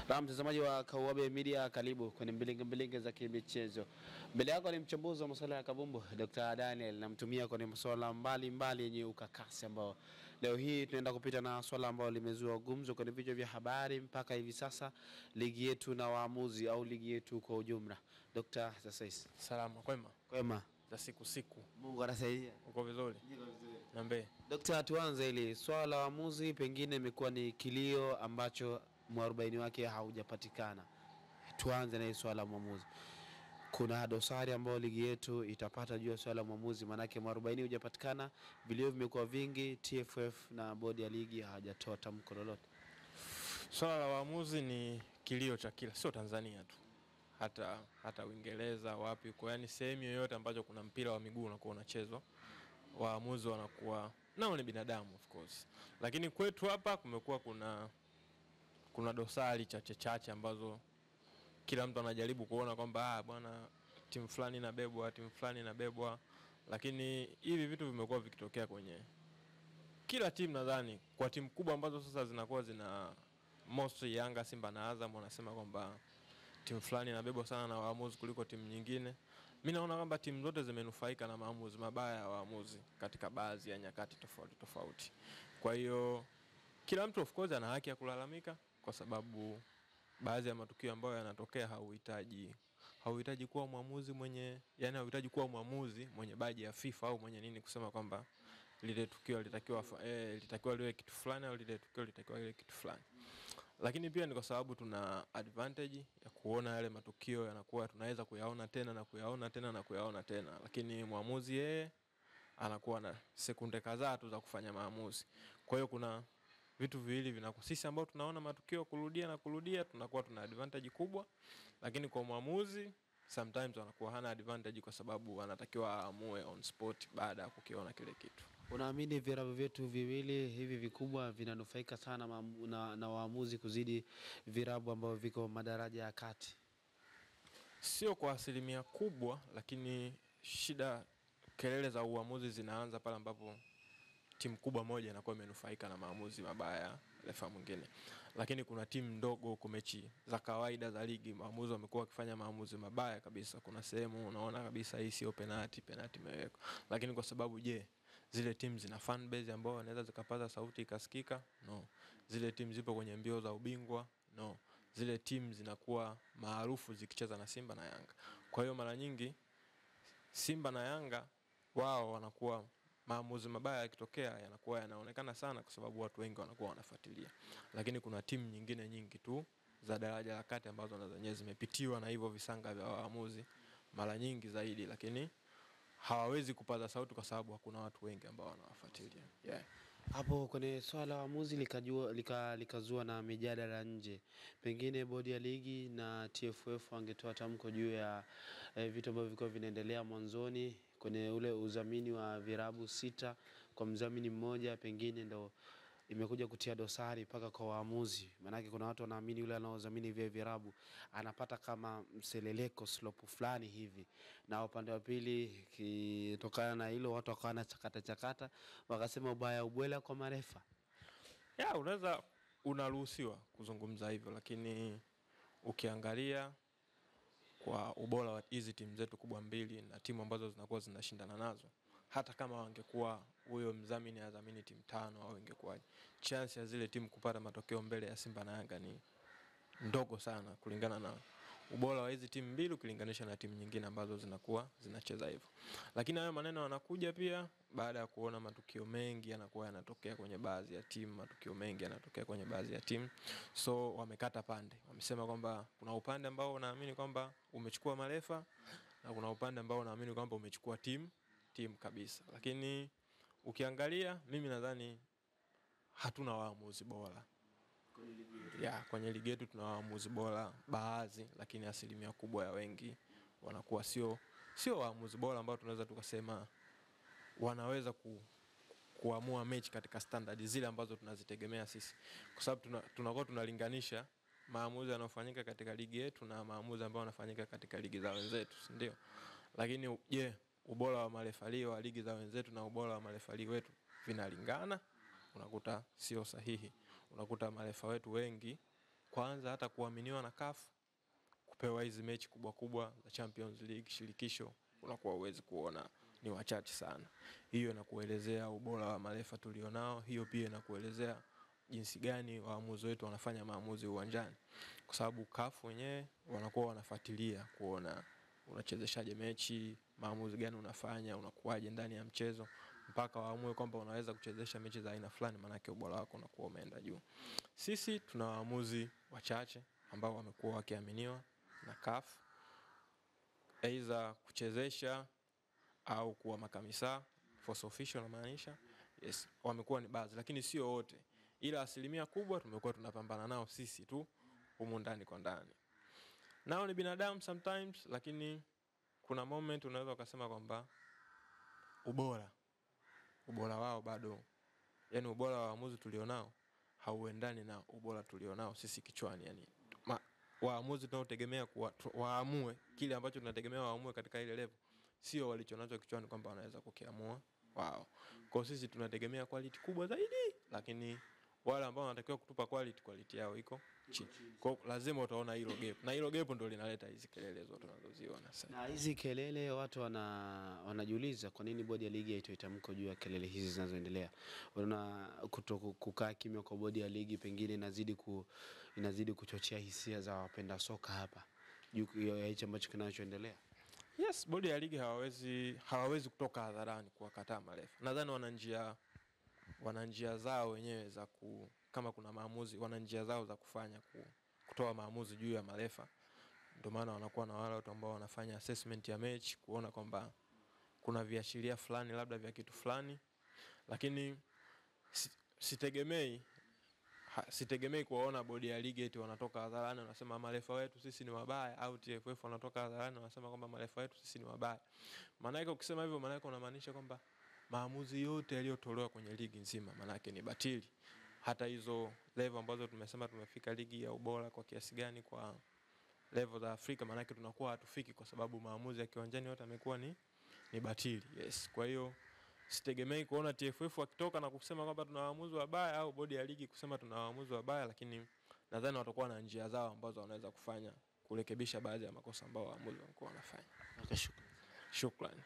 Na mtazamaji wa Kawabe Media, karibu kwenye mbilinge za kimichezo. Mbele yako ni mchambuzi wa masuala ya kabumbu Dr. Daniel, na mtumia kwenye masuala mbalimbali yenye ukakasi, ambao leo hii tunaenda kupita na swala ambalo limezua gumzo kwenye vichwa vya habari mpaka hivi sasa, ligi yetu na waamuzi au ligi yetu kwa ujumla. Dr. Sasais. Salama, kwema. Kwema. Za siku. Mungu anasaidia. Uko vizuri? Niko vizuri. Nambe. Dr. tuanze ile swala la waamuzi, pengine imekuwa ni kilio ambacho mwarobaini wake haujapatikana. Tuanze na swala la mwamuzi. Kuna dosari ambayo ligi yetu itapata juu ya swala la mwamuzi, manake mwarobaini hujapatikana, vilio vimekuwa vingi, TFF na bodi ya ligi hawajatoa tamko lolote. Swala la waamuzi ni kilio cha kila, sio Tanzania tu. Hata Uingereza wapi, kwa yani sehemu yoyote ambacho kuna mpira wa miguu unakuwa unachezwa, waamuzi wanakuwa nao ni binadamu of course. Lakini kwetu hapa kumekuwa kuna dosari chache ambazo kila mtu anajaribu kuona kwamba bwana timu fulani inabebwa, lakini hivi vitu vimekuwa vikitokea kwenye kila timu. Nadhani kwa timu kubwa ambazo sasa zinakuwa zina mostly Yanga, Simba na Azam, wanasema kwamba timu fulani inabebwa sana na waamuzi kuliko timu nyingine. Mimi naona kwamba timu zote zimenufaika na maamuzi mabaya ya waamuzi katika baadhi ya nyakati tofauti. Kwa hiyo kila mtu of course ana haki ya kulalamika, kwa sababu baadhi ya matukio ambayo yanatokea hauhitaji kuwa mwamuzi mwenye, yani hauhitaji kuwa mwamuzi mwenye baji ya FIFA au mwenye nini kusema kwamba lile tukio litakiwa liwe kitu fulani au lile tukio litakiwa liwe kitu fulani. Lakini pia ni kwa sababu tuna advantage ya kuona yale matukio yanakuwa tunaweza kuyaona tena na kuyaona tena, lakini mwamuzi yeye anakuwa na sekunde kadhaa tu za kufanya maamuzi. Kwa hiyo kuna vitu viwili vinakusisi ambao tunaona matukio kurudia tunakuwa tuna advantage kubwa, lakini kwa mwamuzi sometimes anakuwa hana advantage kwa sababu anatakiwa aamue on spot baada ya kukiona kile kitu. Unaamini virabu vyetu viwili hivi vikubwa vinanufaika sana na waamuzi kuzidi virabu ambao viko madaraja ya kati? Sio kwa asilimia kubwa, lakini kelele za uamuzi zinaanza pale ambapo timu kubwa moja inakuwa imenufaika na maamuzi mabaya refa mwingine. Lakini kuna timu ndogo kwa mechi za kawaida za ligi, maamuzi wamekuwa wakifanya maamuzi mabaya kabisa. Kuna sehemu unaona kabisa hii sio penalty imewekwa. Lakini kwa sababu zile timu zina fan base ambao wanaweza zikapaza sauti ikasikika? No. Zile timu zipo kwenye mbio za ubingwa? No. Zile timu zinakuwa maarufu zikicheza na Simba na Yanga. Kwa hiyo mara nyingi Simba na Yanga wao wanakuwa maamuzi mabaya yakitokea yanakuwa yanaonekana sana kwa sababu watu wengi wanakuwa wanafuatilia. Lakini kuna timu nyingine nyingi tu za daraja la kati ambazo na zenyewe zimepitiwa na hivyo visanga vya waamuzi mara nyingi zaidi, lakini hawawezi kupaza sauti kwa sababu hakuna watu wengi ambao wanawafuatilia. Hapo kwenye swala la waamuzi likazua na mijadala nje. Pengine bodi ya ligi na TFF wangetoa tamko juu ya vitu ambavyo vilikuwa vinaendelea mwanzoni kwenye ule udhamini wa virabu 6 kwa mdhamini mmoja, pengine ndo imekuja kutia dosari paka kwa waamuzi. Maana kuna watu wanaamini yule anaodhamini vile virabu anapata kama mseleleko slope fulani hivi, na upande wa pili kitokana na hilo watu wakawa na chakata wakasema ubaya ubwela kwa marefa. Unaruhusiwa kuzungumza hivyo, lakini ukiangalia kwa ubora wa hizi timu zetu kubwa mbili na timu ambazo zinakuwa zinashindana nazo, hata kama wangekuwa huyo mdhamini adhamini timu 5 au ingekuwa chance ya zile timu kupata matokeo mbele ya Simba na Yanga ni ndogo sana kulingana na ubora wa hizi timu mbili ukilinganisha na timu nyingine ambazo zinakuwa zinacheza hivyo. Lakini hayo maneno yanakuja pia baada ya kuona matukio mengi yanakuwa yanatokea kwenye baadhi ya timu, so wamekata pande. Wamesema kwamba kuna upande ambao unaamini kwamba umechukua marefa na kuna upande ambao unaamini kwamba umechukua timu kabisa. Lakini ukiangalia, mimi nadhani hatuna waamuzi bora. Kwenye ligi yetu tuna waamuzi bora baadhi, lakini asilimia kubwa ya wengi wanakuwa sio waamuzi bora ambao tunaweza tukasema wanaweza kuamua mechi katika standard zile ambazo tunazitegemea sisi, kwa sababu tunakuwa tunalinganisha maamuzi yanayofanyika katika ligi yetu na maamuzi ambayo yanafanyika katika ligi za wenzetu, ndio. Lakini ubora wa marefali wa ligi za wenzetu na ubora wa marefali wetu vinalingana? Unakuta sio sahihi. Unakuta marefa wetu wengi kwanza hata kuaminiwa na CAF kupewa hizi mechi kubwa kubwa za Champions League, shirikisho, unakuwa uwezi kuona, ni wachache sana. Hiyo inakuelezea ubora wa marefa tulionao, hiyo pia inakuelezea jinsi gani waamuzi wetu wanafanya maamuzi uwanjani. Kwa sababu CAF wenyewe wanakuwa wanafuatilia kuona unachezeshaje mechi, maamuzi gani unafanya, unakuwaje ndani ya mchezo, mpaka waamue kwamba unaweza kuchezesha mechi za aina fulani, maana yake ubora wako unakuwa umeenda juu. Sisi tuna waamuzi wachache ambao wamekuwa wakiaminiwa na CAF, aidha kuchezesha au kuwa makamisa, force official na maanisha. Yes, wamekuwa ni baadhi lakini sio wote. Ila asilimia kubwa tumekuwa tunapambana nao sisi tu humu ndani kwa ndani. Nao ni binadamu sometimes, lakini kuna moment unaweza ukasema kwamba ubora wao bado, yani ubora wa waamuzi tulionao hauendani na ubora tulionao sisi kichwani. Yani waamuzi tunaotegemea waamue kile ambacho tunategemea waamue katika ile level, sio walichonacho kichwani kwamba wanaweza kukiamua wao. Kwa sisi tunategemea quality kubwa zaidi, lakini wale ambao wanatakiwa kutupa quality yao iko chini. Kwa lazima utaona hilo gap. Na hilo gap ndio linaleta hizi kelele zote tunazoziona sasa. Na hizi kelele watu wanajiuliza kwa nini bodi ya ligi haitoi tamko juu ya kelele hizi zinazoendelea. Unaona kukaa kimya kwa bodi ya ligi pengine inazidi kuchochea hisia za wapenda soka hapa juu ya hicho ambacho kinachoendelea. Yes, bodi ya ligi hawawezi kutoka hadharani kuwakataa marefa. Nadhani wana njia zao wenyewe za kama kuna maamuzi, wana njia zao za kufanya kutoa maamuzi juu ya marefa. Ndio maana wanakuwa na wale watu ambao wanafanya assessment ya match kuona kwamba kuna viashiria fulani labda vya kitu fulani. Lakini sitegemei kuwaona bodi ya ligi eti wanatoka hadharani wanasema marefa wetu sisi ni wabaya, au TFF wanatoka hadharani wanasema kwamba marefa wetu sisi ni wabaya. Maana yake ukisema hivyo, maana yake unamaanisha kwamba maamuzi yote yaliyotolewa kwenye ligi nzima maana yake ni batili. Hata hizo level ambazo tumesema tumefika ligi ya ubora kwa kiasi gani kwa level za Afrika, maana yake tunakuwa hatufiki kwa sababu maamuzi ya kiwanjani yote yamekuwa ni batili. Yes, kwa hiyo sitegemei kuona TFF wakitoka na kusema kwamba tuna waamuzi wabaya, au bodi ya ligi kusema tuna waamuzi wabaya, lakini nadhani watakuwa na njia zao ambazo wanaweza kufanya kurekebisha baadhi ya makosa ambayo waamuzi wanakuwa wanafanya. Shukrani.